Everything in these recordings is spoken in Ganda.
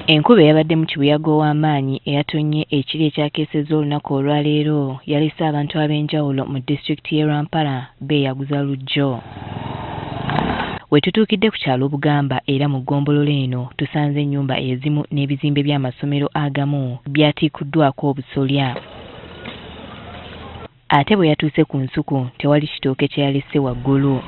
Enkuba eyabadde mu kibuyaga ow'amaanyi eyatonye ekiri ekyakeesezza olunaku olwaleero yalese abantu ab'enjawulo mu disitulikiti y'e Rampala beeyaguza lujjo. We tutuukidde ku kyalo Bugamba era mu ggombolola eno tusanze ennyumba ezimu n'ebizimbe by'amasomero agamu byatiikuddwako obusolya. Ate bwe yatuuse ku nsuku tewali kitooke kye yalese waggulu.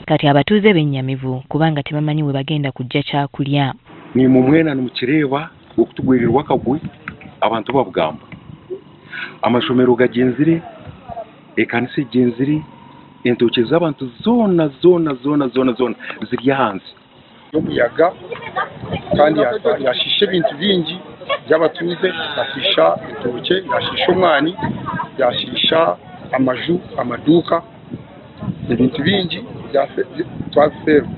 Kati abatuuze bennyamivu kubanga tebamanyi we bagenda kuggya kyakulya. Ni mumwena nimukireeba okutugwirirwa kagwe abantu ba Bugamba. Amashomero gagenzire, ekanisa egenzire, entookye z'abantu zoona ziri hansi y'omuyaga kandi yashisha ebintu bingi by'abatuuze, yashisha entookye, yashisha omwani, yashisha amaju, amaduuka, ebintu bingi twabiseera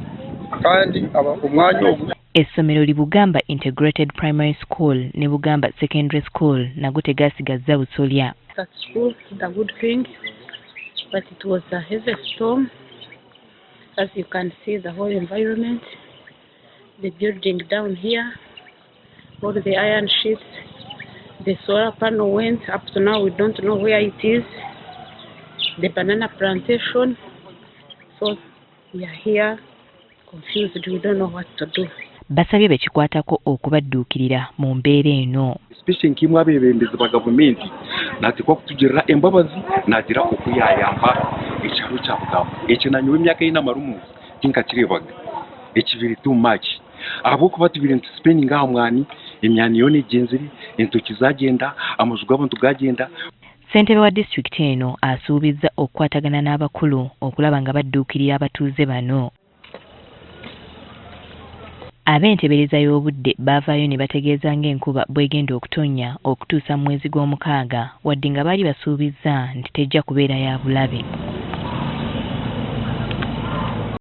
kandi omwanya ogu. Essomero li Bugamba Integrated Primary School ne Bugamba Secondary School nago tegasigazza busolya. That school is a good thing, but it was a heavy storm. As you can see, the whole environment, the building down here, all the iron sheets, the solar panel went. Up to now, we don't know where it is. The banana plantation. So we are here confused. We don't know what to do. Basabye bekikwatako okubadduukirira mu mbeera eno. Especially nkimu abebembezi ba gavumenti natikwa kutugirira embabazi nagira okuyayamba ekyalo kya Bugamba. Ekyo nanyuwa emyaka ina marumu tinkakirebaga ekibiri too much. Ahabwokuba tubiri ntuspending aha mwani emyani yona egenzire, entoki zagenda, amaju g'abantu gagenda. Ssentebe wa disitulikiti eno asuubizza okukwatagana n'abakulu okulaba nga badduukirira abatuuze bano. Ab'entebereza y'obudde baavaayo ne bategeeza ng'enkuba bw'egenda okutonnya okutuusa mu mwezi gw'omukaaga wadde nga baali basuubizza nti tejja kubeera ya bulabe.